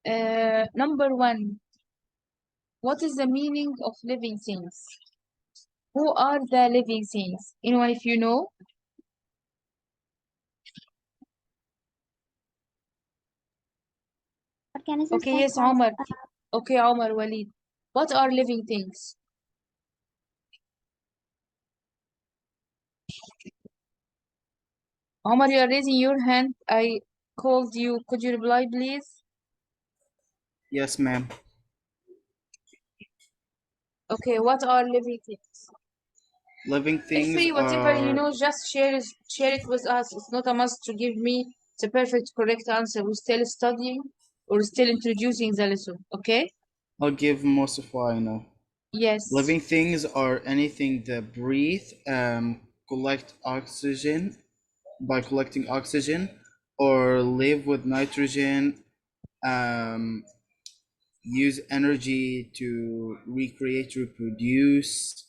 Number one, what is the meaning of living things? Who are the living things? Anyone, if you know? Organisms Okay, that yes, have Omar. Okay, Omar, Walid. What are living things? Omar, you are raising your hand. I called you. Could you reply, please? Yes, ma'am. Okay, what are living things? Living Feel things free, whatever you are, know, just share it with us. It's not a must to give me the perfect correct answer. We're still studying or still introducing the lesson. Okay? I'll give most of what I know. Yes. Living things are anything that breathe, collect oxygen by collecting oxygen, or live with nitrogen, um, use energy to recreate, reproduce.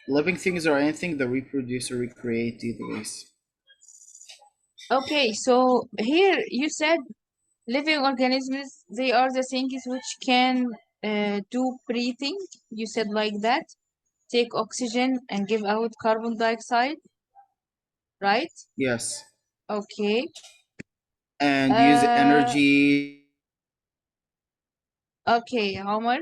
Living things are anything that reproduce or recreate either ways. Okay, so here you said living organisms, they are the things which can do breathing. You said like that. Take oxygen and give out carbon dioxide, right? Yes. Okay. And use Uh, energy. okay, Omar.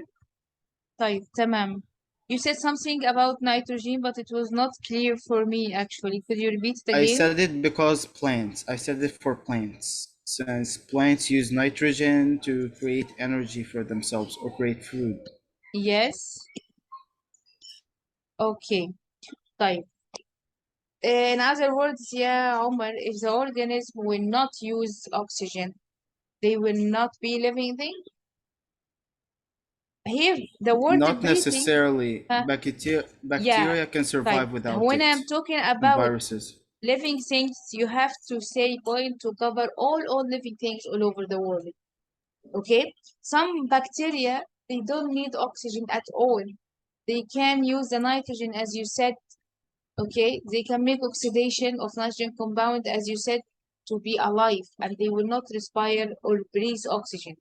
طيب تمام. You said something about nitrogen, but it was not clear for me actually. Could you repeat it I again? said it because plants. I said it for plants. Since plants use nitrogen to create energy for themselves or create food. Yes. Okay. طيب. In other words, yeah, Omar, if the organism will not use oxygen, they will not be living thing. Here, the word Not breathing, necessarily. uh, yeah, Bacteria can type. survive without When it, I'm talking and about viruses. living things, you have to say point to cover all living things all over the world. Okay? Some bacteria, they don't need oxygen at all. They can use the nitrogen, as you said. Okay? They can make oxidation of nitrogen compound, as you said, to be alive, and they will not respire or breathe oxygen.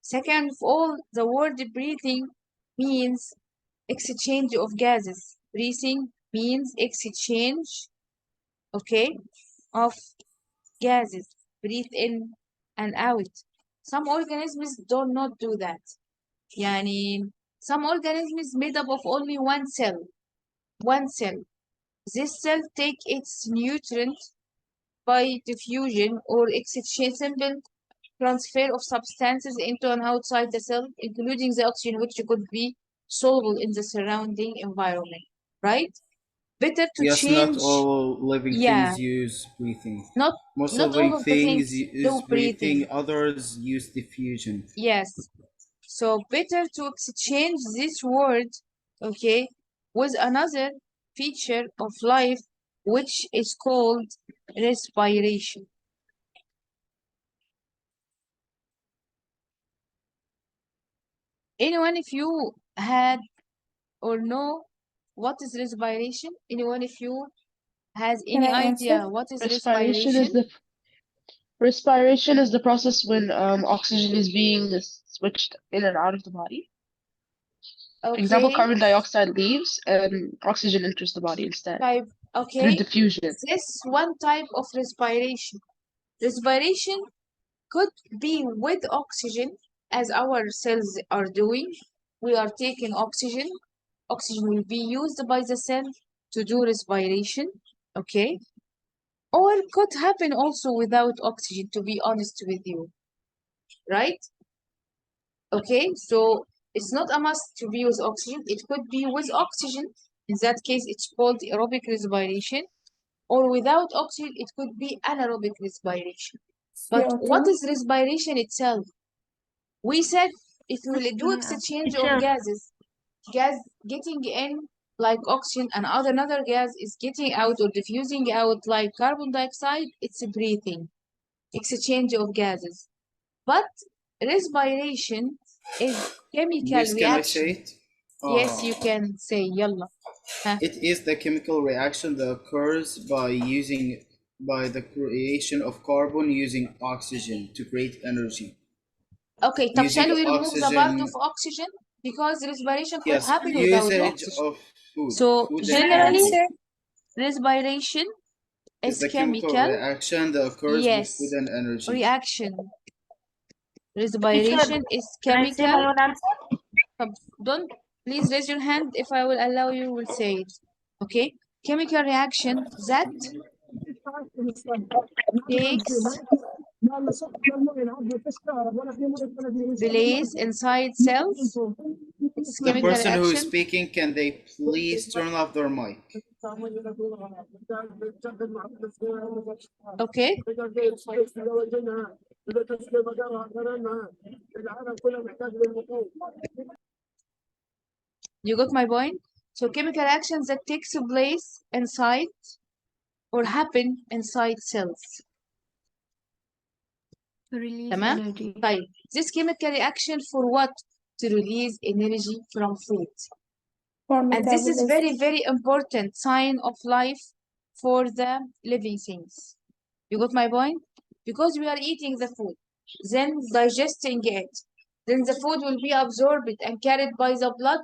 Second of all, the word breathing means exchange of gases. Breathing means exchange, okay, of gases. Breathe in and out. Some organisms do not do that. Yani, some organisms made up of only one cell. One cell. This cell take its nutrient by diffusion or exchange, simple transfer of substances into and outside the cell, including the oxygen, which could be soluble in the surrounding environment, right? Better to Yes, not change, all living yeah, things use breathing. not Most not all living of the things things use do breathing, breathing. others use diffusion. Yes. So better to exchange this word, okay, with another feature of life, which is called respiration. Anyone, if you had or know what is respiration? Anyone, if you has Can any I answer? idea what is Respiration is respiration? the process when oxygen is being switched in and out of the body. Example, Okay, carbon dioxide leaves and oxygen enters the body instead type. through Okay, diffusion. this one type of respiration. Respiration could be with oxygen, as our cells are doing. We are taking oxygen. Oxygen will be used by the cell to do respiration. Okay, or could happen also without oxygen. To be honest with you, right? Okay, so it's not a must to be with oxygen. It could be with oxygen. In that case, it's called aerobic respiration. Or without oxygen, it could be anaerobic respiration. But what CO2. is respiration itself? We said if we will do exchange of Teacher, gases, gas getting in like oxygen and another gas is getting out or diffusing out like carbon dioxide, it's breathing, exchange of gases. But respiration is chemical Yes, can I say reaction. it? Yes, you Uh, can say yalla. Huh? it is the chemical reaction that occurs by using By the creation of carbon using oxygen to create energy. Okay, طب Using shall we remove the part of oxygen, oxygen? Because respiration could yes, happen without usage oxygen. of food, So food and Can I generally, energy answer? respiration is is the chemical chemical. reaction that occurs with food Yes, and energy. reaction. Teacher, Respiration is can I say my chemical. own answer? Don't please raise your hand. If I will allow you, will say it. Okay, chemical reaction that takes place inside cells. It's The chemical person who is reaction. speaking, can they please turn off their mic? Okay, you got my point. So chemical actions that takes place inside or happen inside cells. To release تمام؟ energy. طيب, this chemical reaction for what? To release energy from food. For And this is metabolism. very, very important sign of life for the living things. You got my point? Because we are eating the food, then digesting it, then the food will be absorbed and carried by the blood,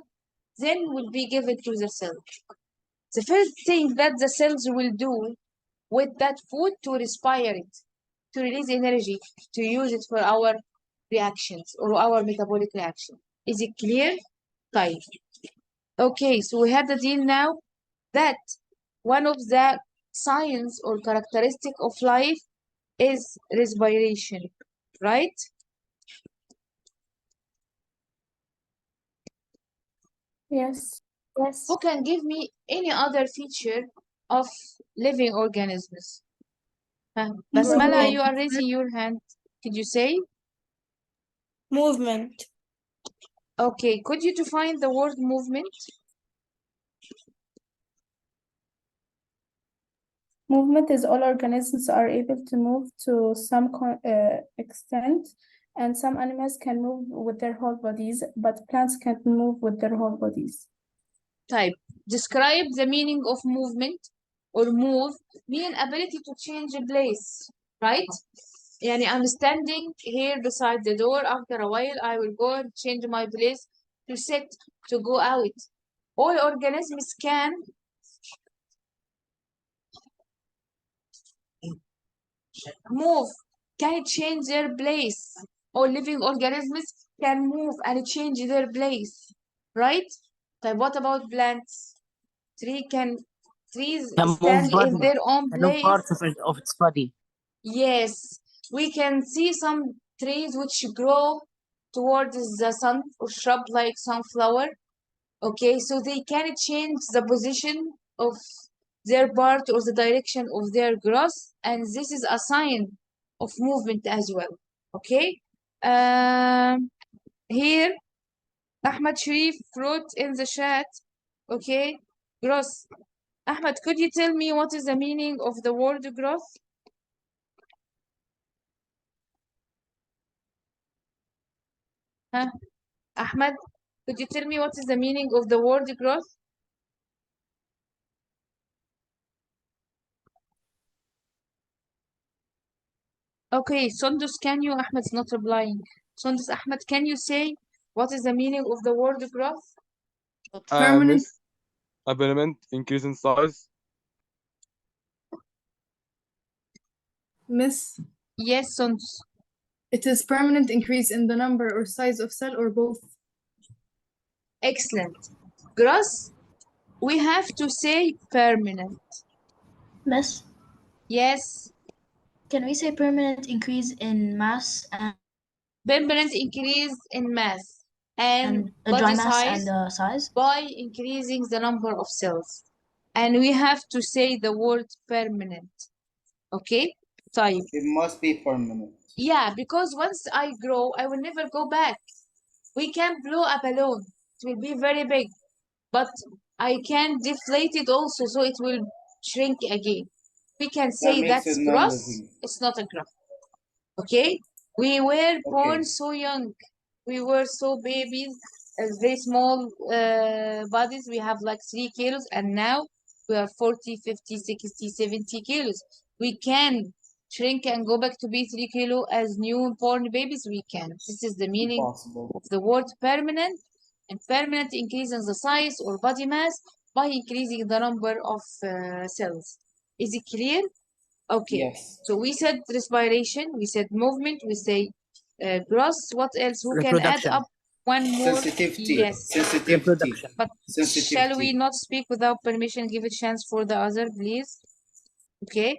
then will be given to the cell. The first thing that the cells will do with that food to respire it, to release energy, to use it for our reactions or our metabolic reaction. Is it clear? Type. Okay, so we have the deal now that one of the signs or characteristic of life is respiration, right? Yes. Yes. Who can give me any other feature of living organisms? Basmala, you are raising your hand. Could you say? Movement. Okay, could you define the word movement? Movement is all organisms are able to move to some extent, and some animals can move with their whole bodies, but plants can't move with their whole bodies. Type. Describe the meaning of movement or move, mean ability to change place, right? Yani I'm standing here beside the door. After a while, I will go and change my place to sit, to go out. All organisms can move, can change their place. All living organisms can move and change their place, right? But what about plants? Trees Can move stand in body, their own can move place. parts of its body. Yes, we can see some trees which grow towards the sun or shrub like sunflower. Okay, so they can change the position of their part or the direction of their growth, and this is a sign of movement as well. Okay, here Ahmad Sharif wrote in the chat. Okay, growth. Ahmad, could you tell me what is the meaning of the word growth? Huh? Ahmad, could you tell me what is the meaning of the word growth? Okay, Sondus, can you? Ahmad's not replying. Sondus, Ahmad, can you say what is the meaning of the word growth? Permanent. Miss, abandonment, increase in size. Miss, Yes, Sondus. it is permanent increase in the number or size of cell or both. Excellent. Growth, we have to say permanent. Miss, Yes, can we say permanent increase in mass and permanent increase in mass and dry body mass size and size? by increasing the number of cells. And we have to say the word permanent. Okay? Type. It must be permanent. Yeah, because once I grow, I will never go back. We can blow a balloon. It will be very big, but I can deflate it also, so it will shrink again. We can That say makes that's it growth. non-living. It's not a growth. Okay? We were born Okay. so young. We were so babies, very small bodies. We have like 3 kilos, and now we are 40, 50, 60, 70 kilos. we can shrink and go back to be 3 kilo as newborn babies? We can. This is the meaning Impossible. of the word permanent, and permanent increase in the size or body mass by increasing the number of cells. Is it clear? Okay. Yes. So we said respiration, we said movement, we say growth. What else? Who can add Reproduction. up one more? Sensitivity. Yes. Sensitivity. Reproduction. But shall we not speak without permission? Give a chance for the other, please. Okay.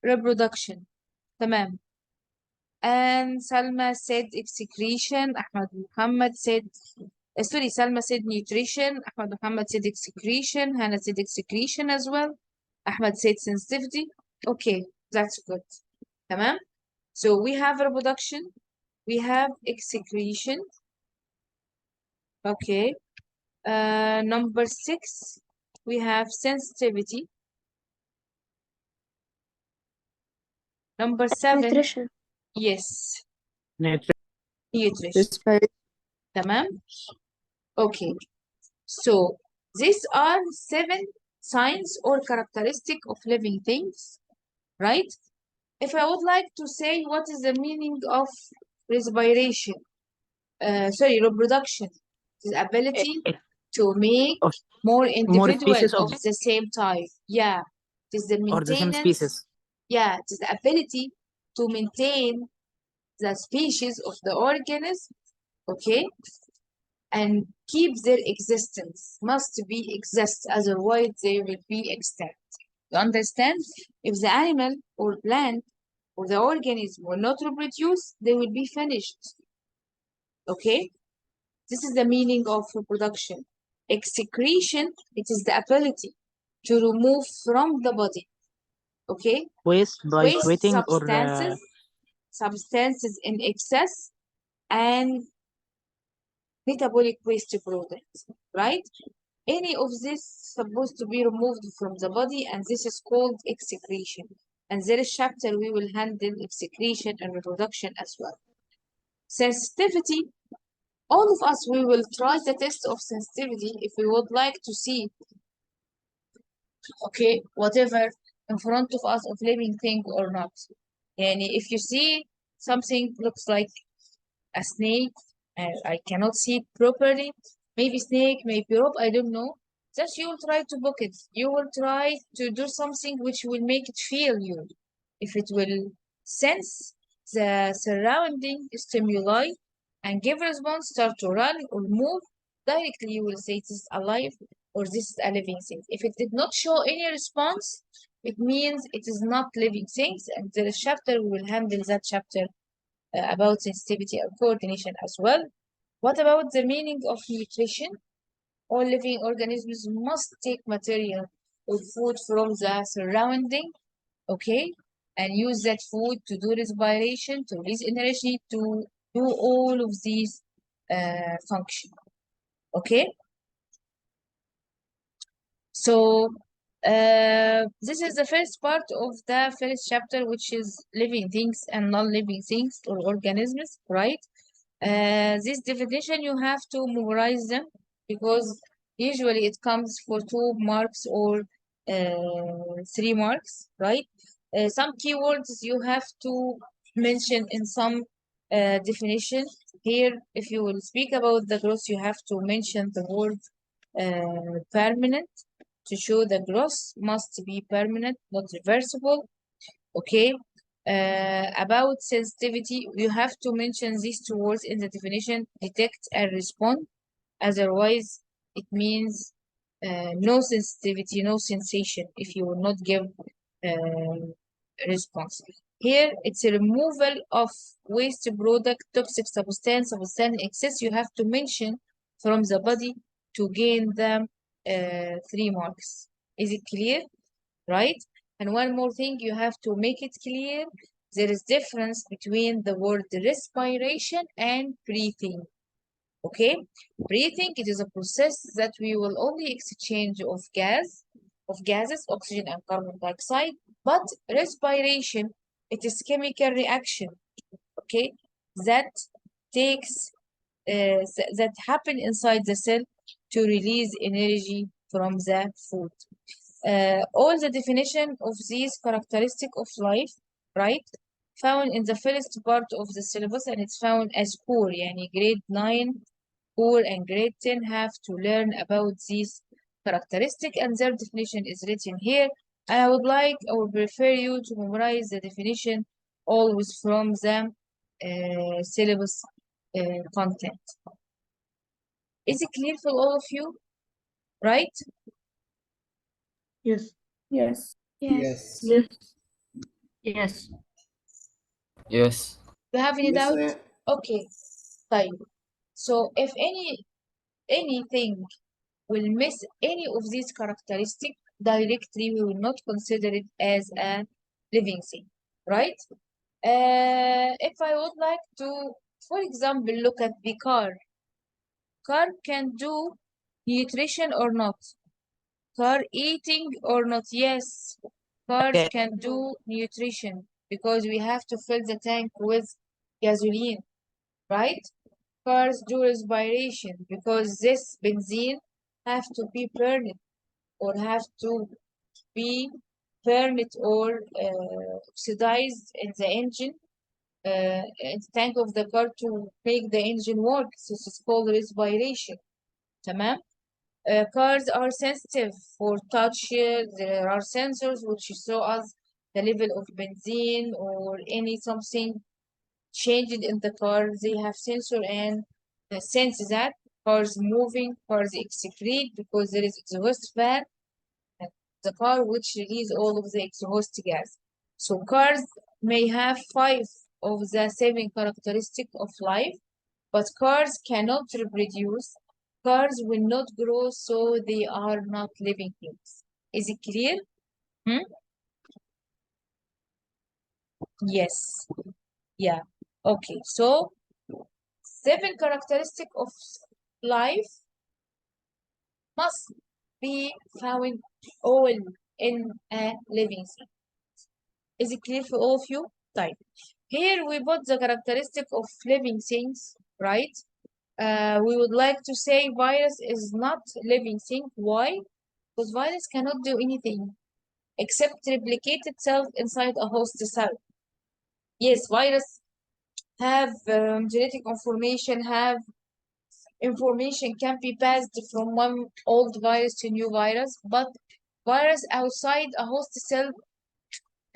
Reproduction. تمام. And Salma said excretion. Ahmad Muhammad said, sorry, Salma said nutrition. Ahmad Muhammad said excretion. Hannah said excretion as well. Ahmad said sensitivity. Okay, that's good. تمام. So we have reproduction. We have excretion. Okay. Number 6, we have sensitivity. Number 7, Nutrition. yes, Nutrition. nutrition. تمام. Okay. So these are 7 signs or characteristic of living things, right? If I would like to say what is the meaning of respiration, reproduction, the ability to make Of more more individuals species of of the same type. Yeah, it is the or the same maintenance. species. Yeah, it is the ability to maintain the species of the organism, okay, and keep their existence. Must be exist, otherwise they will be extinct. You understand? If the animal or plant or the organism will not reproduce, they will be finished. Okay? This is the meaning of reproduction. Excretion, it is the ability to remove from the body. Okay? Waste by Waste sweating or substances in excess, and metabolic waste products, right? Any of this supposed to be removed from the body, and this is called excretion. And there is chapter we will handle excretion and reproduction as well. Sensitivity, all of us, we will try the test of sensitivity if we would like to see, okay, whatever in front of us of living thing or not. And if you see something looks like a snake and I cannot see it properly, maybe snake, maybe rope, I don't know. Just you will try to book it. You will try to do something which will make it feel you. If it will sense the surrounding stimuli and give response, start to run or move, directly you will say it is alive or this is a living thing. If it did not show any response, it means it is not living things, and there is chapter, we will handle that chapter about sensitivity and coordination as well. What about the meaning of nutrition? All living organisms must take material or food from the surrounding, okay, and use that food to do respiration, to release energy, to do all of these functions, okay? So this is the first part of the first chapter, which is living things and non-living things or organisms, right? This definition, you have to memorize them because usually it comes for 2 marks or 3 marks, right? Some keywords you have to mention in some definition. Here, if you will speak about the growth, you have to mention the word permanent to show the growth must be permanent, not reversible. Okay. About sensitivity, you have to mention these 2 words in the definition: detect and respond. Otherwise, it means no sensitivity, no sensation if you will not give response. Here, it's a removal of waste product, toxic substance excess. You have to mention from the body to gain them 3 marks. Is it clear? Right? And one more thing, you have to make it clear. There is difference between the word respiration and breathing. Okay? Breathing, it is a process that we will only exchange of gases, oxygen and carbon dioxide. But respiration, it is chemical reaction. Okay? That takes that happen inside the cell to release energy from the food. All the definition of these characteristic of life, right, found in the first part of the syllabus, and it's found as core. Yani grade 9 core and grade 10 have to learn about these characteristic, and their definition is written here. And I would prefer you to memorize the definition always from the syllabus content. Is it clear for all of you? Right? Yes. Yes. Yes. Yes. Yes. Yes. Do you have any Yes, doubt? Okay. Fine. So if anything will miss any of these characteristics directly, we will not consider it as a living thing, right? If I would like to, for example, look at the car. Car can do nutrition or not? Car eating or not? Yes. Cars Okay. can do nutrition because we have to fill the tank with gasoline, right? Cars do respiration because this benzene have to be burned or have to be burned or oxidized in the engine, in the tank of the car to make the engine work. So this is called respiration. تمام? Cars are sensitive for touch. There are sensors which show us the level of benzene or any something changed in the car. They have sensor and sense that cars moving, cars excrete because there is exhaust fan, the car which release all of the exhaust gas. So cars may have 5 of the 7 characteristics of life, but cars cannot reproduce. Cars will not grow, so they are not living things. Is it clear? Hmm? Yes. Yeah. Okay. So 7 characteristics of life must be found all in a living thing. Is it clear for all of you? Type. Here we put the characteristic of living things, right? We would like to say virus is not living thing. Why? Because virus cannot do anything except replicate itself inside a host cell. Yes, virus have genetic information, have information can be passed from one old virus to new virus, but virus outside a host cell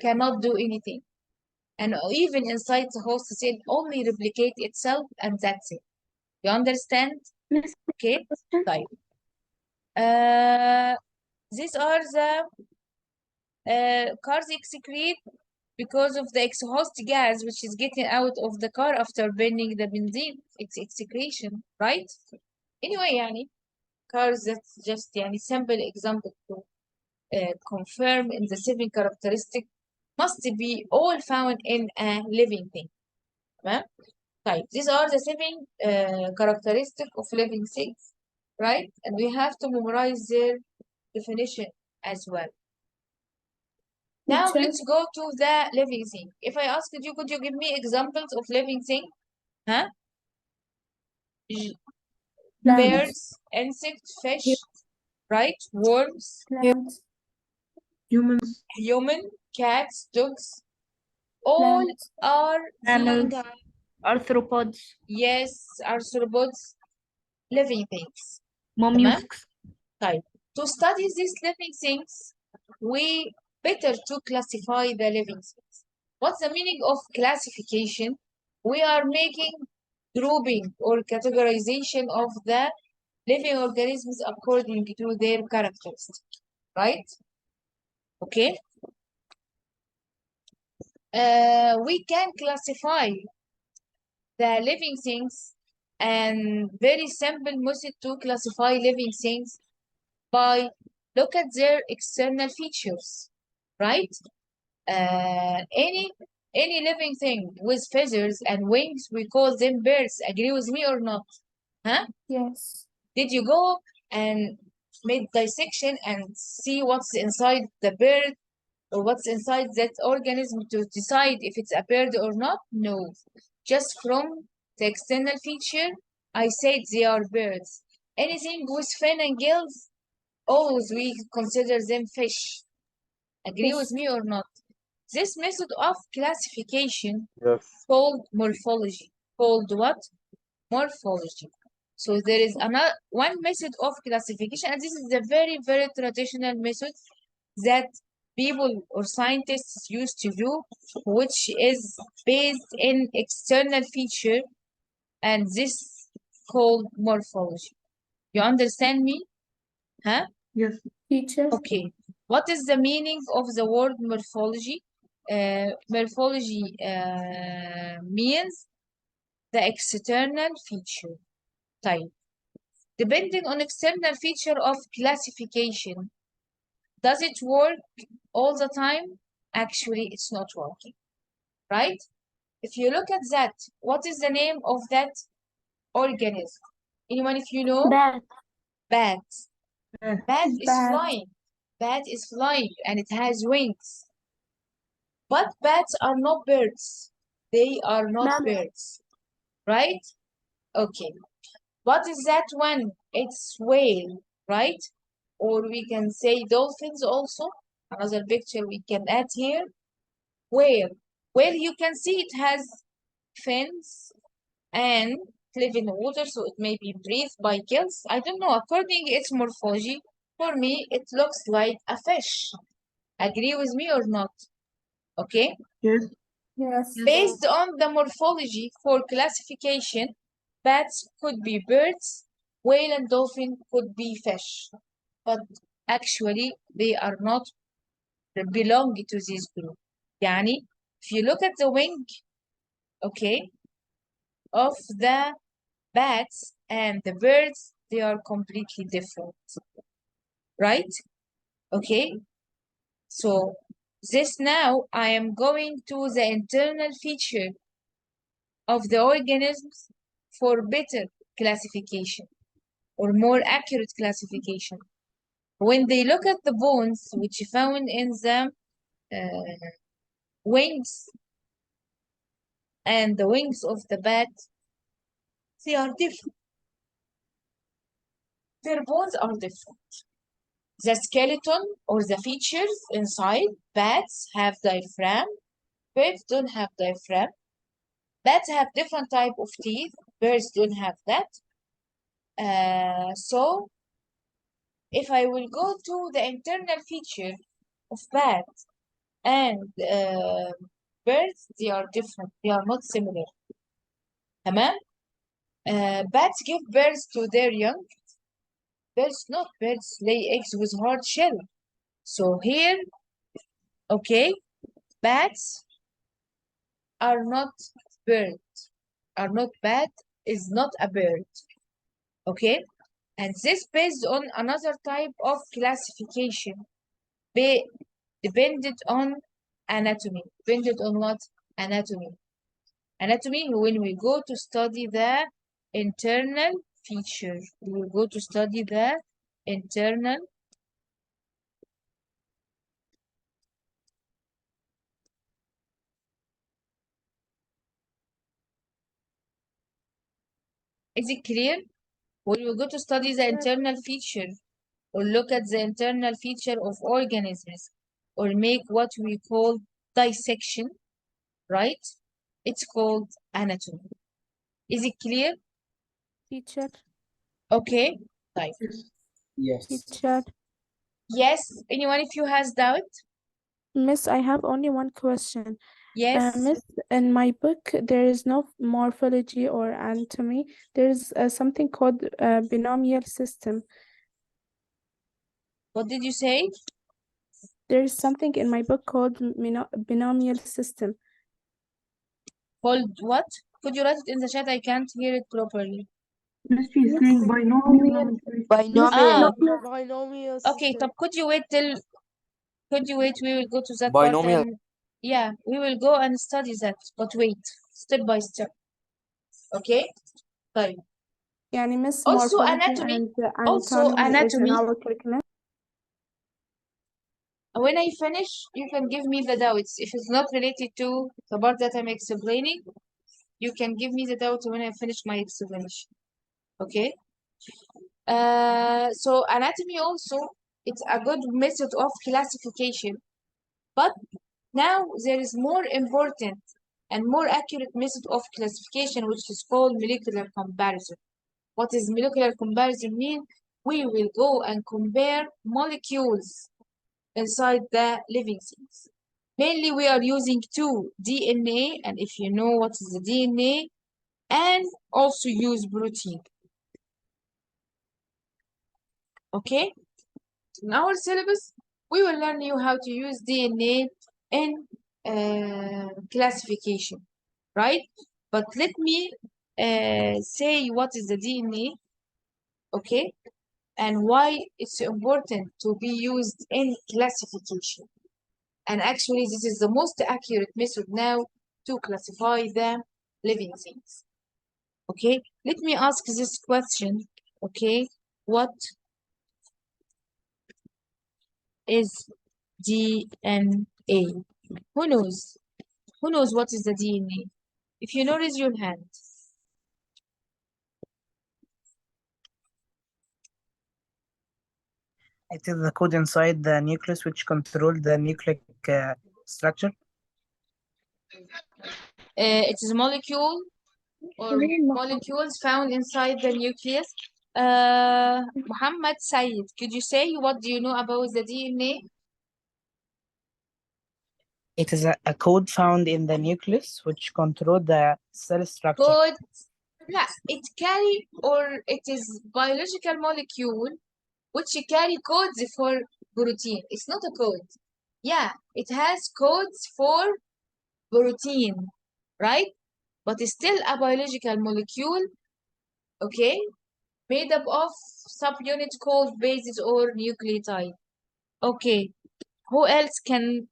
cannot do anything. And even inside the host cell only replicate itself and that's it. You understand? Okay, طيب. These are the cars excrete because of the exhaust gas which is getting out of the car after burning the benzene. It's excretion, right? Anyway, يعني cars, that's just يعني simple example to confirm in the 7 characteristic must be all found in a living thing. تمام؟ طيب, these are the 7 characteristic of living things, right? And we have to memorize their definition as well. Now Teacher, let's go to the living thing. If I asked you, could you give me examples of living thing? Huh? plant, Birds, insects, fish, right? Worms, plant, Humans. human, cats, dogs. All plant, are Mammals, these, arthropods, yes, arthropods, living things. تمام؟ mollusks. طيب, to study these living things, we better to classify the living things. What's the meaning of classification? We are making grouping or categorization of the living organisms according to their characteristics, right? Okay. We can classify the living things, and very simple method to classify living things by look at their external features, right? Any living thing with feathers and wings, we call them birds. Agree with me or not? Huh? yes, Did you go and make dissection and see what's inside the bird or what's inside that organism to decide if it's a bird or not? No. Just from the external feature, I said they are birds. Anything with fin and gills, always we consider them fish. Agree with Yes. me or not? This method of classification Yes. called morphology. Called what? Morphology. So there is another one method of classification, and this is a very, very traditional method that people or scientists used to do, which is based in external feature, and this called morphology. You understand me? Huh? Yes. Teacher. Okay. What is the meaning of the word morphology? Morphology means the external feature type. Depending on external feature of classification, does it work all the time? Actually, it's not working, right? If you look at that, what is the name of that organism? Anyone, if you know? Bat. Bat. Bat is Bat. flying. Bat is flying and it has wings. But bats are not birds. They are not Mammal. birds, right? Okay. What is that one? It's whale, right? Or we can say dolphins also. Another picture we can add here. Whale. Whale, you can see it has fins and live in the water, so it may be breathed by gills. I don't know. According its morphology, for me, it looks like a fish. Agree with me or not? Okay. Yes. Yes. Based on the morphology for classification, bats could be birds, whale and dolphin could be fish, but actually they are not belong to this group. يعني, if you look at the wing, okay, of the bats and the birds, they are completely different, right? Okay, so this now I am going to the internal feature of the organisms for better classification or more accurate classification. When they look at the bones which found in the wings and the wings of the bat, they are different. Their bones are different. The skeleton or the features inside bats have diaphragm. Birds don't have diaphragm. Bats have different type of teeth. Birds don't have that. So if I will go to the internal feature of bats and birds, they are different. They are not similar. تمام? Bats give birth to their young. Birds not. Birds lay eggs with hard shell. So here, okay, bats are not birds. Are not bat is not a bird. Okay? And this based on another type of classification. Depended on anatomy. Depended on what? Anatomy. Anatomy, when we go to study the internal feature, we will go to study the internal Is it clear? When we go to study the internal feature or look at the internal feature of organisms or make what we call dissection, right? It's called anatomy. Is it clear? Teacher. Okay. Right. Yes. Teacher. Yes. Anyone if you has doubt? Miss, I have only one question. Yes. Miss, in my book, there is no morphology or anatomy. There's something called binomial system. What did you say? There is something in my book called binomial system. Called what? Could you write it in the chat? I can't hear it properly. Miss, she's saying binomial. Ah, Binomial okay. system. Could you wait till? Could you wait? We will go to that Binomial. part and yeah, we will go and study that. But wait, step by step. Okay. Fine. يعني Miss, Also morphology anatomy. and Also anatomy is in anatomy. our curriculum. When I finish, you can give me the doubts. If it's not related to the part that I'm explaining, you can give me the doubts when I finish my explanation. Okay? So anatomy also, it's a good method of classification, but now there is more important and more accurate method of classification, which is called molecular comparison. What does molecular comparison mean? We will go and compare molecules inside the living things. Mainly we are using two, DNA, and if you know what is the DNA, and also use protein. Okay? In our syllabus, we will learn you how to use DNA in classification, right? But let me say what is the DNA, okay? And why it's important to be used in classification. And actually, this is the most accurate method now to classify the living things. Okay, let me ask this question. Okay, what is DNA? Who knows? Who knows what is the DNA? If you know, raise your hand. It is the code inside the nucleus which control the nucleic structure. It is a molecule or molecules found inside the nucleus. Muhammad Said, could you say what do you know about the DNA? It is a code found in the nucleus which control the cell structure. Code, yeah, it carry or it is biological molecule which carry codes for protein. It's not a code. Yeah, it has codes for protein, right? But it's still a biological molecule, okay, made up of subunits called bases or nucleotide. Okay, who else can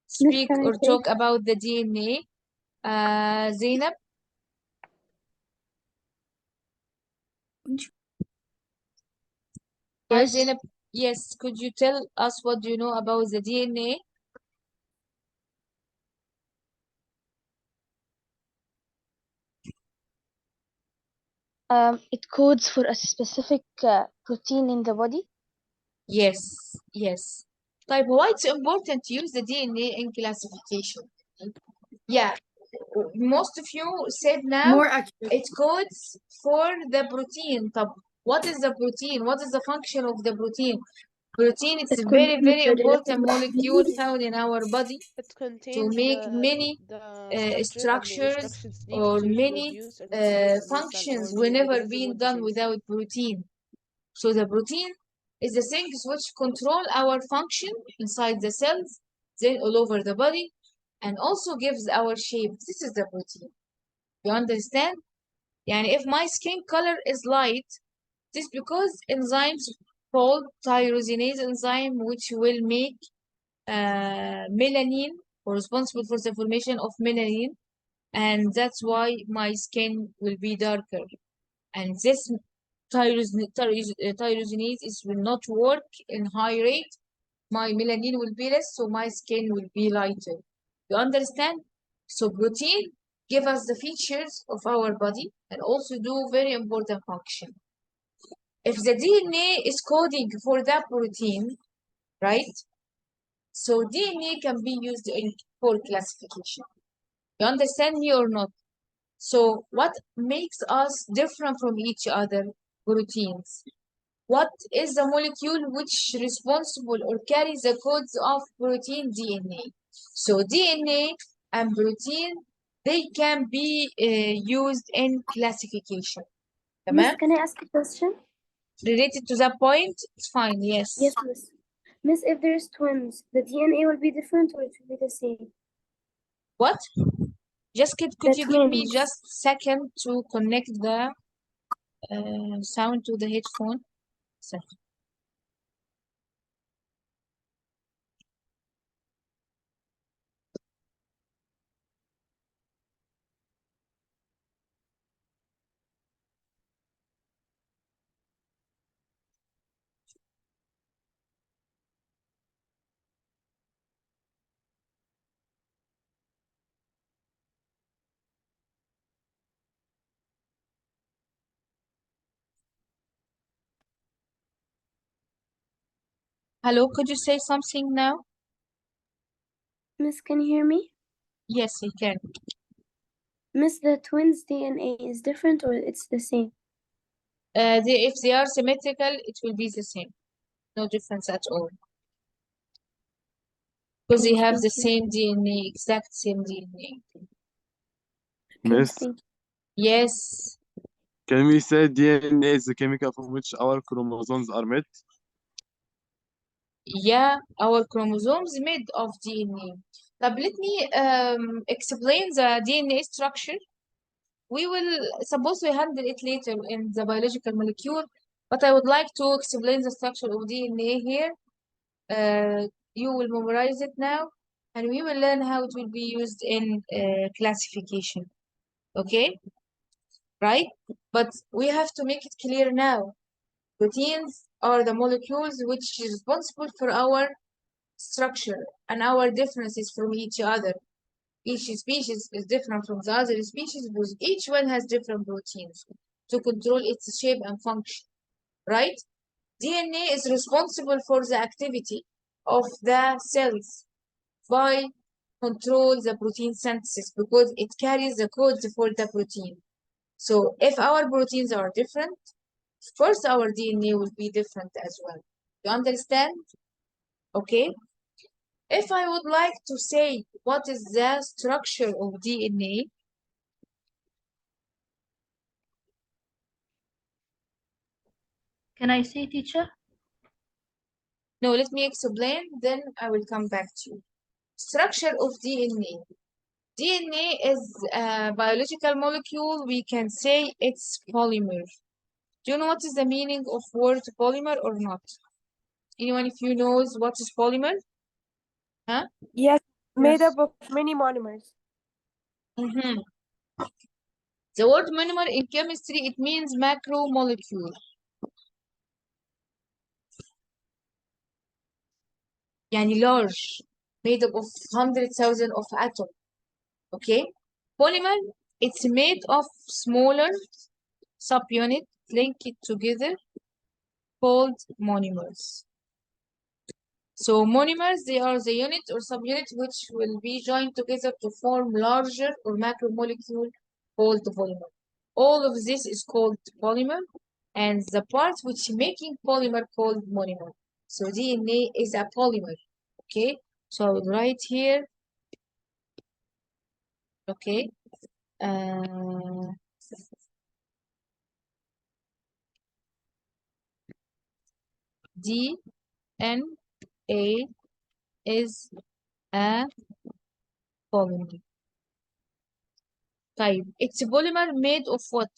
speak can I or say? talk about the DNA? Zainab? Hi, Yes. Zainab. Yes, could you tell us what do you know about the DNA? It codes for a specific protein in the body. Yes, yes. Type, why it's important to use the DNA in classification? Yeah, most of you said now More accurate. it codes for the protein. طب, what is the protein? What is the function of the protein? Protein is It a very, contains very the important related molecule found in our body It to contains make many the structure and the structures instructions needed or to many reproduce and to understand functions our will new never organism be what done this is. without protein. So the protein is the things which control our function inside the cells, then all over the body, and also gives our shape. This is the protein. You understand? Yani if my skin color is light, this because enzymes called tyrosinase enzyme, which will make melanin, or responsible for the formation of melanin, and that's why my skin will be darker. And this tyrosinase is will not work in high rate. My melanin will be less, so my skin will be lighter. You understand? So protein give us the features of our body and also do very important function. If the DNA is coding for that protein, right? So DNA can be used for classification. You understand me or not? So what makes us different from each other? Proteins. What is the molecule which responsible or carries the codes of protein? DNA. So DNA and protein, they can be used in classification. Miss, تمام? can I ask a question? Related to that point, it's fine, yes. Yes, Miss. Miss, if there's twins, the DNA will be different or it will be the same? What? Just could The you give me twins. just second to connect the sound to the headphone? Second. Hello, could you say something now? Miss, can you hear me? Yes, you can. Miss, the twins' DNA is different or it's the same? If they are symmetrical, it will be the same. No difference at all. Because they Okay, have the thank you. same DNA, exact same DNA. Okay, Miss, thank you. Yes. can we say DNA is the chemical from which our chromosomes are made? Yeah, our chromosomes made of DNA. But let me explain the DNA structure. We will suppose we handle it later in the biological molecule, but I would like to explain the structure of DNA here. You will memorize it now, and we will learn how it will be used in classification. Okay? Right? But we have to make it clear now. Proteins are the molecules which is responsible for our structure and our differences from each other. Each species is different from the other species because each one has different proteins to control its shape and function, right? DNA is responsible for the activity of the cells by control the protein synthesis because it carries the codes for the protein. So if our proteins are different, of course our DNA will be different as well. You understand? Okay. If I would like to say what is the structure of DNA, Can I say, teacher? no, let me explain, then I will come back to you. Structure of DNA. DNA is a biological molecule. We can say it's polymer. Do you know what is the meaning of word polymer or not? Anyone, if you knows what is polymer? Huh? Yes, made Yes. up of many monomers. Mm-hmm. The word monomer in chemistry, it means macromolecule. يعني large, made up of 100,000 of atoms. Okay? Polymer, it's made of smaller subunits linked together called monomers. So monomers, they are the unit or subunit which will be joined together to form larger or macromolecule called polymer. All of this is called polymer, and the part which making polymer called monomer. So DNA is a polymer. Okay, so I will write here. Okay, uh, DNA is a polymer. طيب, it's a polymer made of what?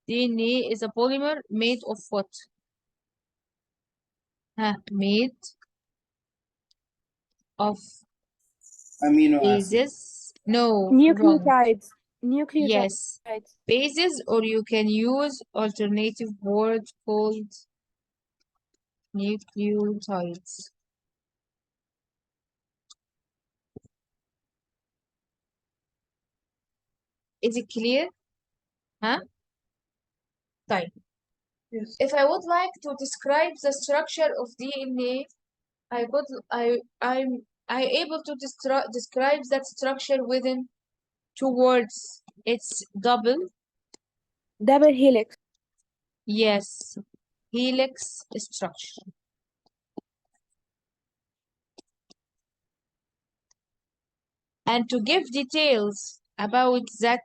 DNA is a polymer made of what? Made of Amino acid. bases? No, wrong. Nucleotides. Nucleotides. Yes, bases, or you can use alternative word called nucleotides. Is it clear? Fine. Yes. If I would like to describe the structure of DNA, I able to describe that structure within two words. It's double. Double helix. Yes, helix structure. And to give details about that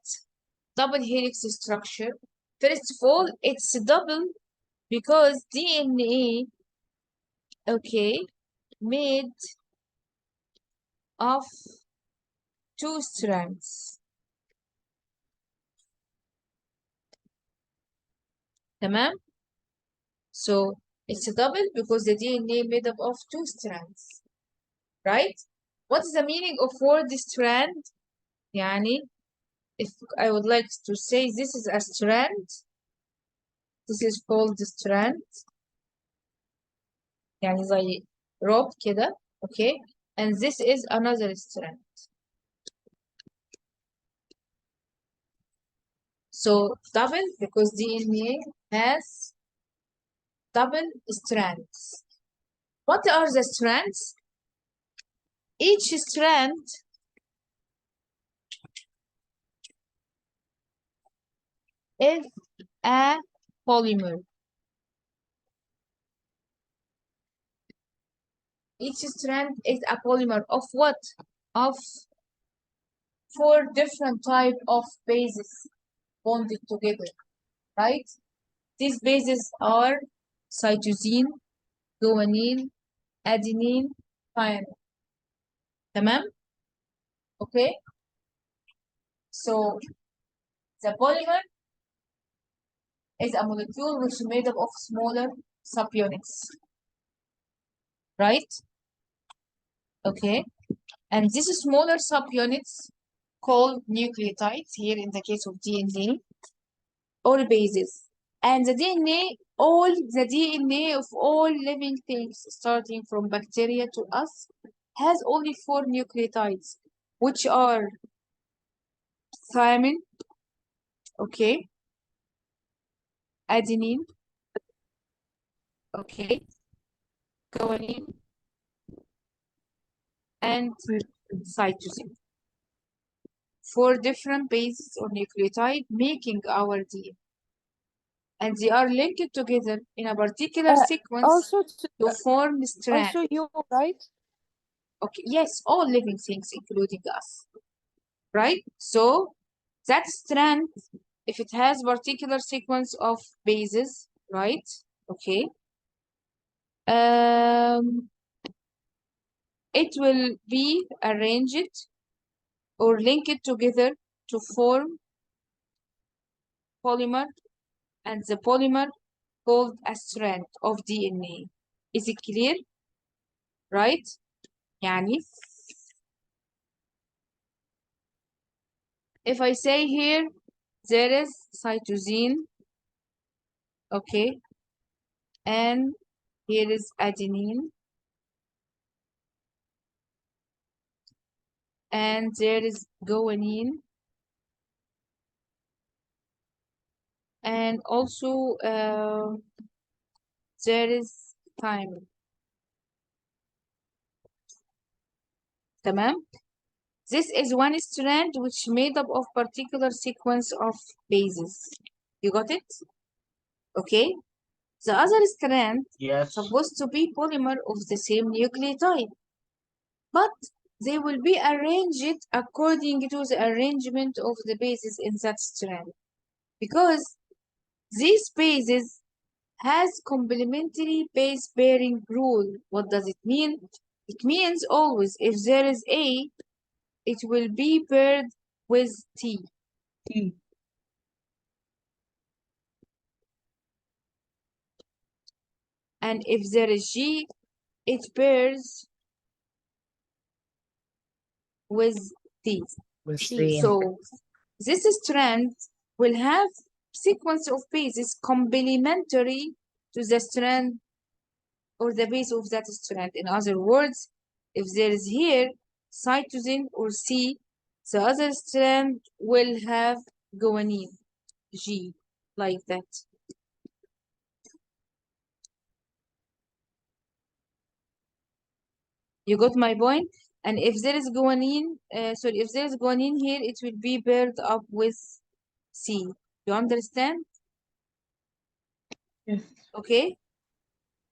double helix structure, first of all, it's double because DNA, okay, made of two strands. تمام? So it's a double because the DNA made up of two strands, right? What is the meaning of word strand? يعني, if I would like to say this is a strand, this is called strand. يعني زي rope كده, okay? And this is another strand. So double because DNA has double strands. What are the strands? Each strand is a polymer. Each strand is a polymer of what? Of 4 different type of bases bonded together, right? These bases are cytosine, guanine, adenine, thymine. تمام? Okay? So the polymer is a molecule which is made up of smaller subunits, right? Okay? And these smaller subunits called nucleotides here in the case of DNA or bases. And the DNA, all the DNA of all living things, starting from bacteria to us, has only 4 nucleotides, which are thymine, okay, adenine, okay, guanine, and cytosine. 4 different bases or nucleotide making our DNA. And they are linked together in a particular sequence Also, to form strands. also you, right? Okay, yes, all living things, including us, right? So that strand, if it has particular sequence of bases, right? Okay. It will be arranged or linked together to form polymer, and the polymer called a strand of DNA. Is it clear? Right? يعني if I say here there is cytosine, okay, and here is adenine, and there is guanine, and also there is thymine. تمام? This is one strand which made up of particular sequence of bases. You got it? Okay. The other strand Yes. supposed to be polymer of the same nucleotide, but they will be arranged according to the arrangement of the bases in that strand, because these bases has complementary base pairing rule. What does it mean? It means always if there is A, it will be paired with T. And if there is G, it pairs with T. With C. C. So this strand will have sequence of bases complementary to the strand or the base of that strand. In other words, if there is here cytosine or C, the other strand will have guanine, G, like that. You got my point? And if there is guanine, if there is guanine here, it will be paired up with C. You understand? Yes. Okay?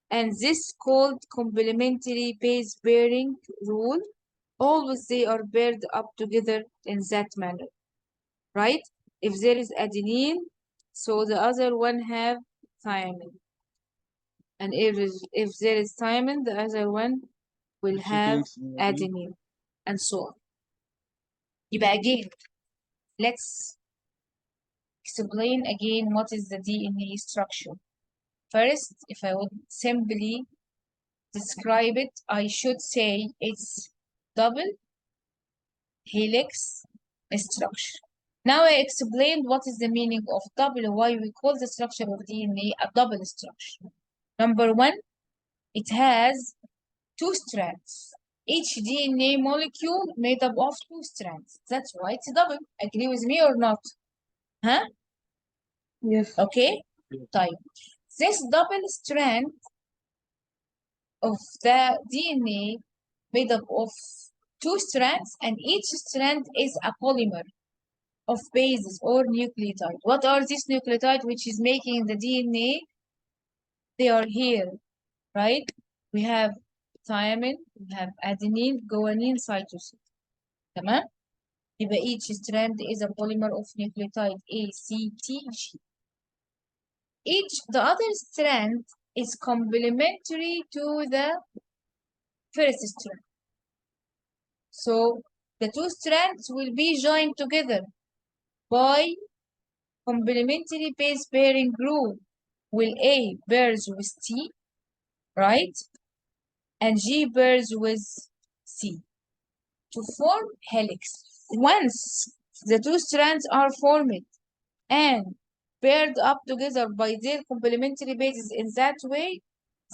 And this called complementary base pairing rule. Always they are paired up together in that manner, right? If there is adenine, so the other one have thymine. And if there is thymine, the other one will have adenine, and so on. يبقى again, let's explain again what is the DNA structure. First, if I would simply describe it, I should say it's double helix structure. Now I explained what is the meaning of double, why we call the structure of DNA a double structure. Number one, it has 2 strands. Each DNA molecule made up of 2 strands. That's why it's double. Agree with me or not? Huh? Yes. Okay? Type. This double strand of the DNA made up of two strands, and each strand is a polymer of bases or nucleotide. What are these nucleotides which is making the DNA? They are here, right? We have thymine, we have adenine, guanine, cytosine. تمام؟ يبقى each strand is a polymer of nucleotide A, C, T, G. The other strand is complementary to the first strand. So the two strands will be joined together by complementary base pairing group. Will A pairs with T, right? And G pairs with C to form helix. Once the two strands are formed and paired up together by their complementary bases in that way,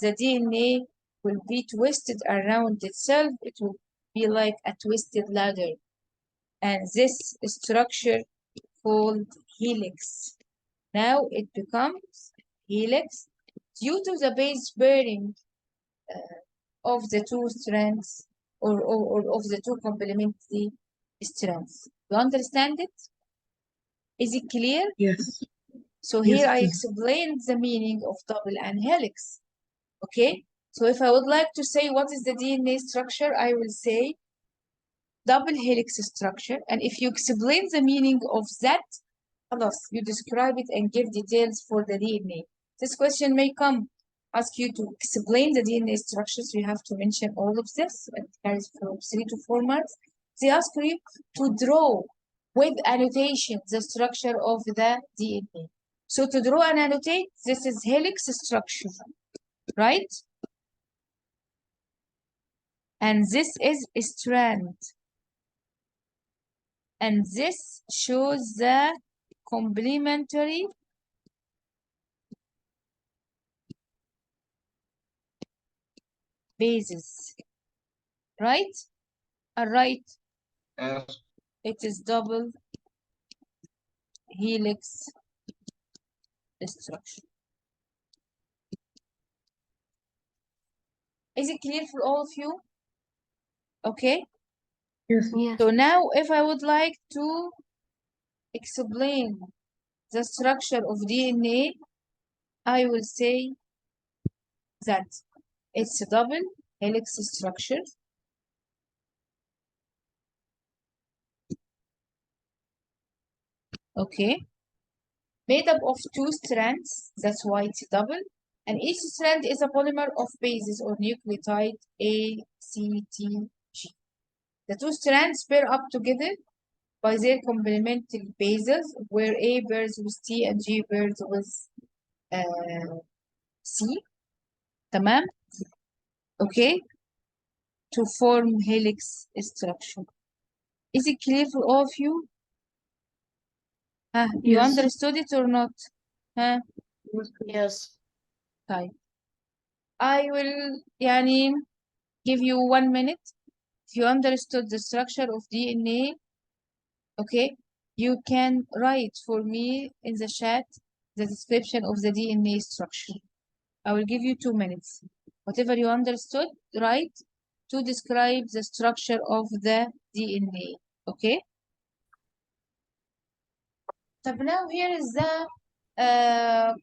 the DNA will be twisted around itself. It will be like a twisted ladder. And this structure called helix. Now it becomes helix due to the base pairing of the two strands or of the two complementary strands. You understand it? Is it clear? Yes. So Yes, here I please. explained the meaning of double and helix. Okay? So if I would like to say what is the DNA structure, I will say double helix structure. And if you explain the meaning of that, you describe it and give details for the DNA. This question may come, ask you to explain the DNA structures. You have to mention all of this. It carries from 3 to 4 marks. They ask you to draw with annotation the structure of the DNA. So to draw and annotate, this is helix structure, right? And this is a strand. And this shows the complementary bases, right? All right. Yes. It is double helix structure. Is it clear for all of you? Okay. Yes. Yes. So now if I would like to explain the structure of DNA, I will say that it's a double helix structure. Okay. Made up of two strands, that's why it's double. And each strand is a polymer of bases or nucleotide A, C, T, G. The two strands pair up together by their complementary bases, where A pairs with T and G pairs with C. تمام? Okay? To form helix structure. Is it clear for all of you? You Yes. understood it or not? Yes. طيب. I will give you 1 minute. If you understood the structure of DNA, okay, you can write for me in the chat the description of the DNA structure. I will give you 2 minutes. Whatever you understood, write to describe the structure of the DNA. Okay? So now here is the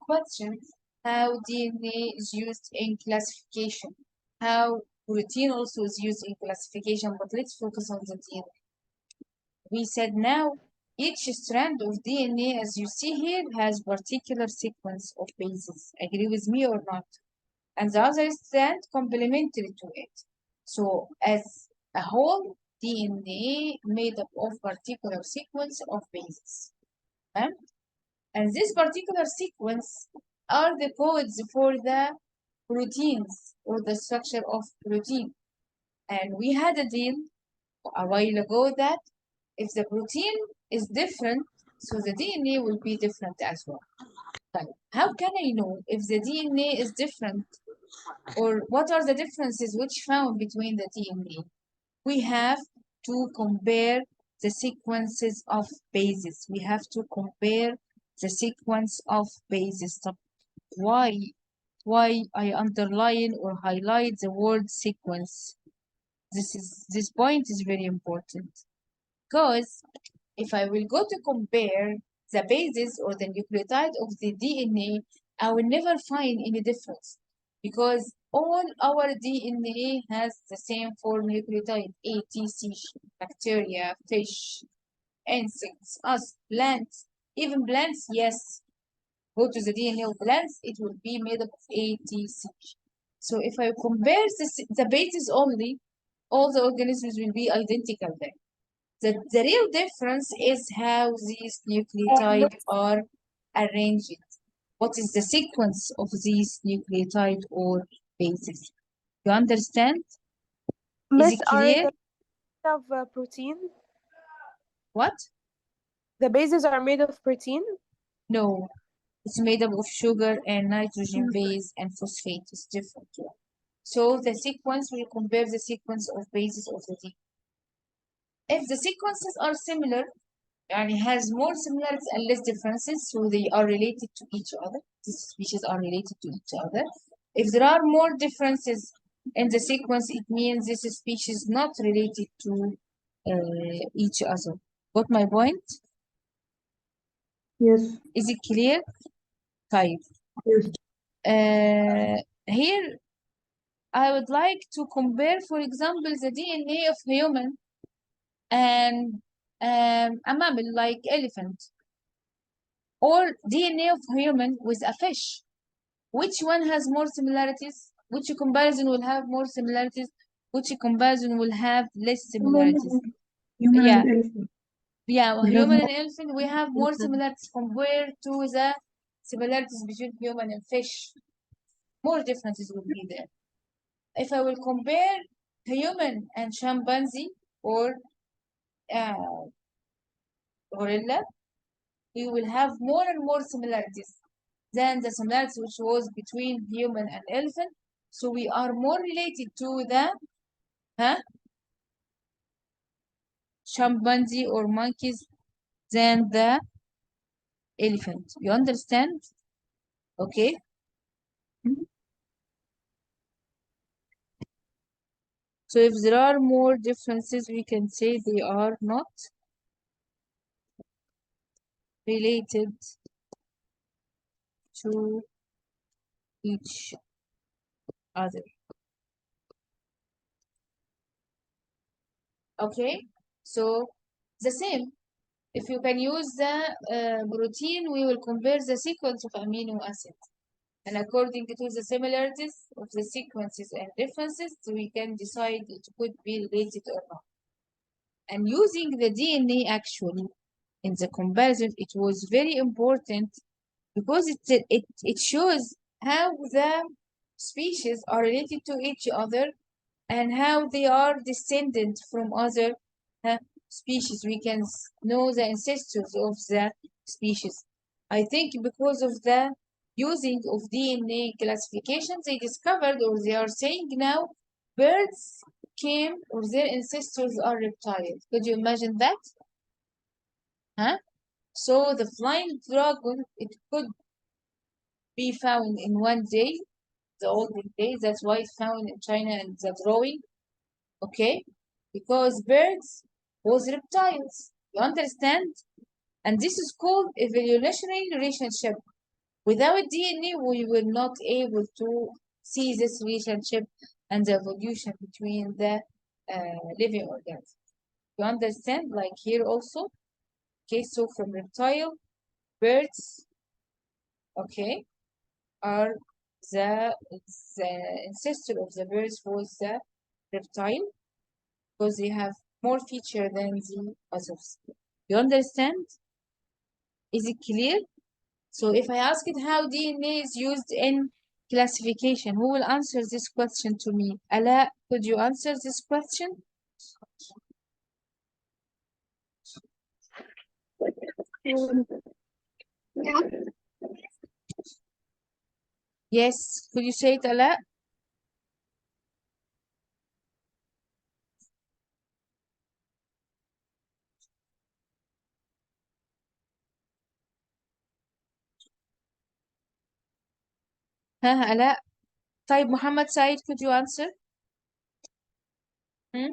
question. How DNA is used in classification. How protein also is used in classification, but let's focus on the DNA. We said now each strand of DNA, as you see here, has particular sequence of bases. Agree with me or not? And the other strand complementary to it. So as a whole, DNA made up of particular sequence of bases. And this particular sequence are the codes for the proteins or the structure of protein. And we had a deal a while ago that if the protein is different, so the DNA will be different as well. But how can I know if the DNA is different or what are the differences which found between the DNA? We have to compare the sequences of bases. We have to compare the sequence of bases. So why why I underline or highlight the word sequence. This point is very important because if I will go to compare the bases or the nucleotide of the DNA, I will never find any difference because all our DNA has the same four nucleotide A, T, C, bacteria, fish, insects, us, plants, even plants, yes. Go to the DNA of plants, it will be made up of A, T, C. So if I compare the bases only, all the organisms will be identical there. The real difference is how these nucleotides are arranged. What is the sequence of these nucleotide or bases? You understand? Is Miss, it are clear? the of protein? What? The bases are made of protein? No. It's made up of sugar and nitrogen base and phosphate. It's different. So the sequence will compare the sequence of bases of the DNA. If the sequences are similar, and it has more similarities and less differences, so they are related to each other. These species are related to each other. If there are more differences in the sequence, it means this species not related to each other. Got my point? Yes. Is it clear? Type. Yes. Here, I would like to compare, for example, the DNA of human and a mammal like elephant, or DNA of human with a fish. Which one has more similarities? Which comparison will have more similarities? Which comparison will have less similarities? Human Yeah, and elephant. yeah, We have human more and elephant, we have more similarities compared to the similarities between human and fish. More differences will be there. If I will compare human and chimpanzee or uh, gorilla, we will have more and more similarities than the similarities which was between human and elephant. So we are more related to the chimpanzee or monkeys than the elephant. You understand? Okay. So if there are more differences, we can say they are not related to each other. Okay. So the same. If you can use the protein, we will compare the sequence of amino acids. And according to the similarities of the sequences and differences, we can decide it could be related or not. And using the DNA actually in the comparison, it was very important because it shows how the species are related to each other and how they are descendant from other uh, species. We can know the ancestors of the species. I think because of the using of DNA classification, they discovered or they are saying now birds came or their ancestors are reptiles. Could you imagine that? Huh? So the flying dragon, it could be found in one day, the olden days. That's why it's found in China and the drawing. Okay, because birds was reptiles. You understand? And this is called evolutionary relationship. Without DNA, we will not able to see this relationship and the evolution between the living organisms. You understand? Like here also. Okay, so from reptile, birds, okay, are the ancestor of the birds was the reptile because they have more feature than the others. You understand? Is it clear? So if I ask it how DNA is used in classification, who will answer this question to me? Ala, could you answer this question? Yes, could you say it, Ala? ها آلاء. طيب محمد سعيد, could you answer? Hmm?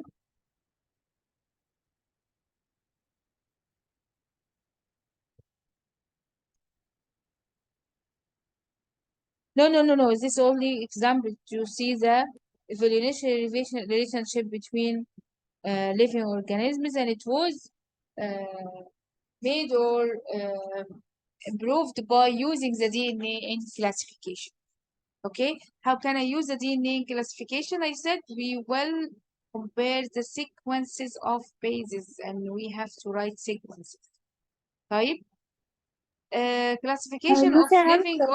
No. This is only example to see the evolutionary relationship between living organisms, and it was made or improved by using the DNA in classification. Okay, how can I use the DNA in classification? I said we will compare the sequences of bases, and we have to write sequences. طيب, classification of Lucy, I have a living question.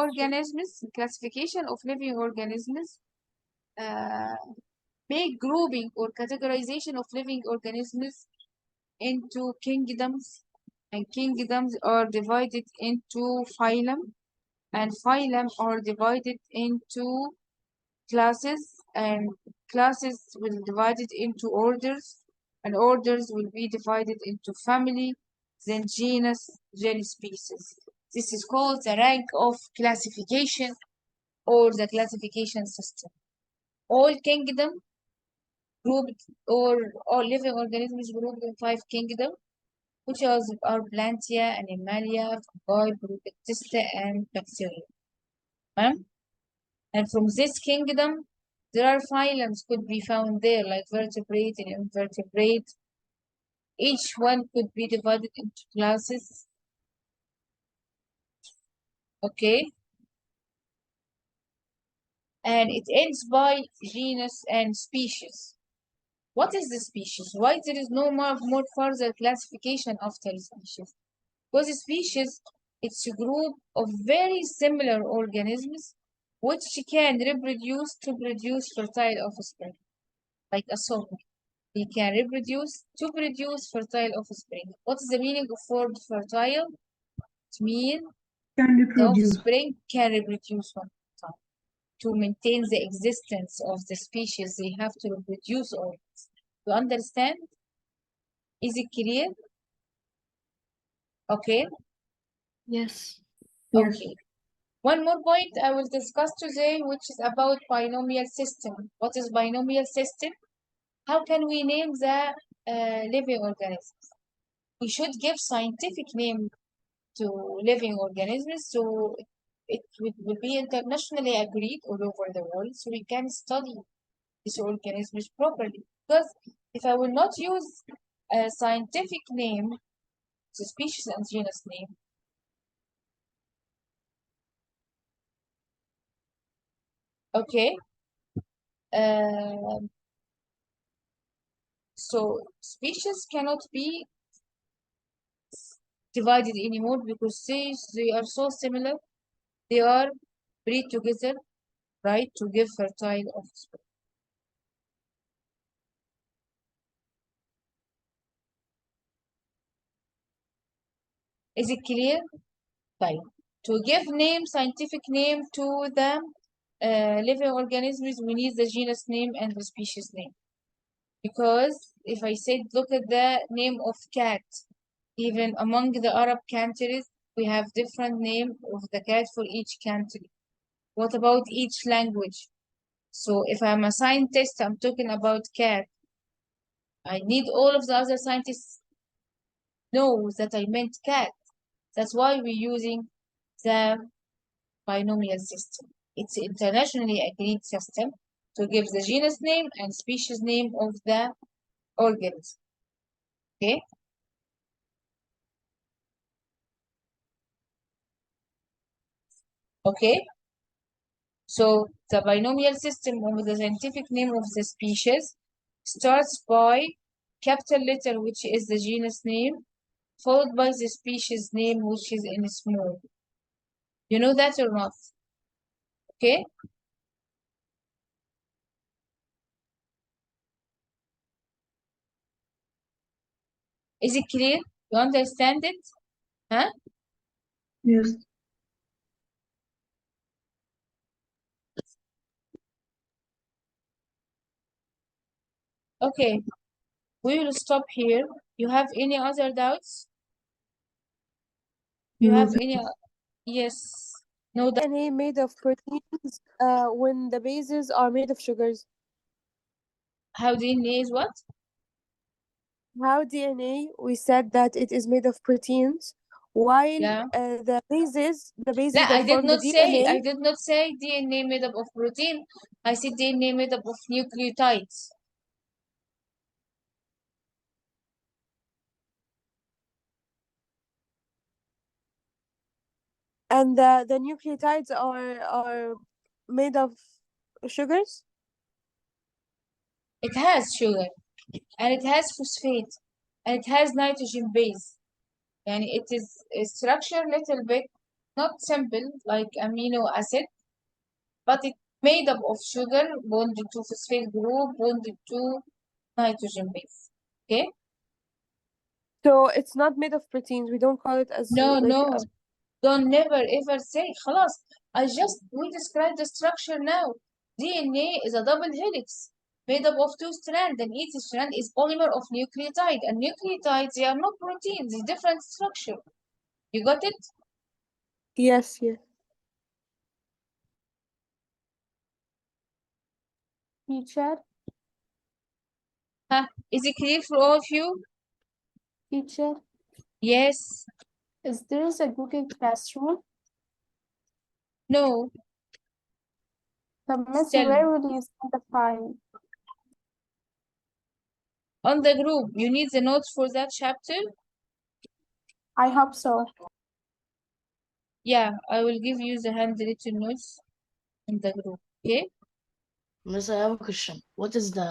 organisms make grouping or categorization of living organisms into kingdoms, and kingdoms are divided into phylum, and phylum are divided into classes, and classes will be divided into orders, and orders will be divided into family, then genus, then species. This is called the rank of classification or the classification system. All kingdom grouped, or all living organisms grouped in 5 kingdoms, which are Plantia, Animalia, Fungi, Protista, and Bacteria. Huh? And from this kingdom, there are phylums could be found there, like vertebrate and invertebrate. Each one could be divided into classes. Okay. And it ends by genus and species. What is the species? Why there is no more further classification after species? Because species, it's a group of very similar organisms which can reproduce to produce fertile offspring, like a soil. They can reproduce to produce fertile offspring. What is the meaning of word fertile? It means Can the reproduce. offspring can reproduce one time. To maintain the existence of the species, they have to reproduce always. You understand? Is it clear? Okay. Yes. Yes. Okay. One more point I will discuss today, which is about binomial system. What is binomial system? How can we name the living organisms? We should give scientific name to living organisms, so it will be internationally agreed all over the world, so we can study these organisms properly. Because if I will not use a scientific name, the species and genus name, okay, so species cannot be divided anymore because they are so similar. They are breed together, right, to give fertile offspring. Is it clear? Fine. To give name, scientific name to the living organisms, we need the genus name and the species name. Because if I said, look at the name of cat, even among the Arab countries, we have different name of the cat for each country. What about each language? So if I'm a scientist, I'm talking about cat. I need all of the other scientists know that I meant cat. That's why we're using the binomial system. It's an internationally agreed system to give the genus name and species name of the organism. Okay? Okay? So the binomial system of the scientific name of the species starts by capital letter, which is the genus name, followed by the species name, which is in small. You know that or not? Okay? Is it clear? You understand it? Huh? Yes. Okay. We will stop here. You have any other doubts? You No, have any? Yes. No doubt. DNA made of proteins when the bases are made of sugars. How DNA is what? How DNA, we said that it is made of proteins, while Yeah. the bases لا, that I did form the not say DNA. DNA made up of protein. I said DNA made up of nucleotides. And the nucleotides are made of sugars. It has sugar, and it has phosphate, and it has nitrogen base. And it is a structure little bit not simple like amino acid, but it's made up of sugar bonded to phosphate group bonded to nitrogen base. Okay? So it's not made of proteins. We don't call it as No, like no. Don't never ever say خلاص. We described the structure now. DNA is a double helix made up of two strands, and each strand is polymer of nucleotide. And nucleotides, they are not proteins, it's different structure. You got it? yes, yes. Teacher, Huh? Is it clear for all of you? teacher, Yes. is there a Google Classroom? No. Miss, Still. where will you send the file? On the group. You need the notes for that chapter? I hope so. Yeah, I will give you the handwritten notes in the group. Okay? Miss, I have a question. What is the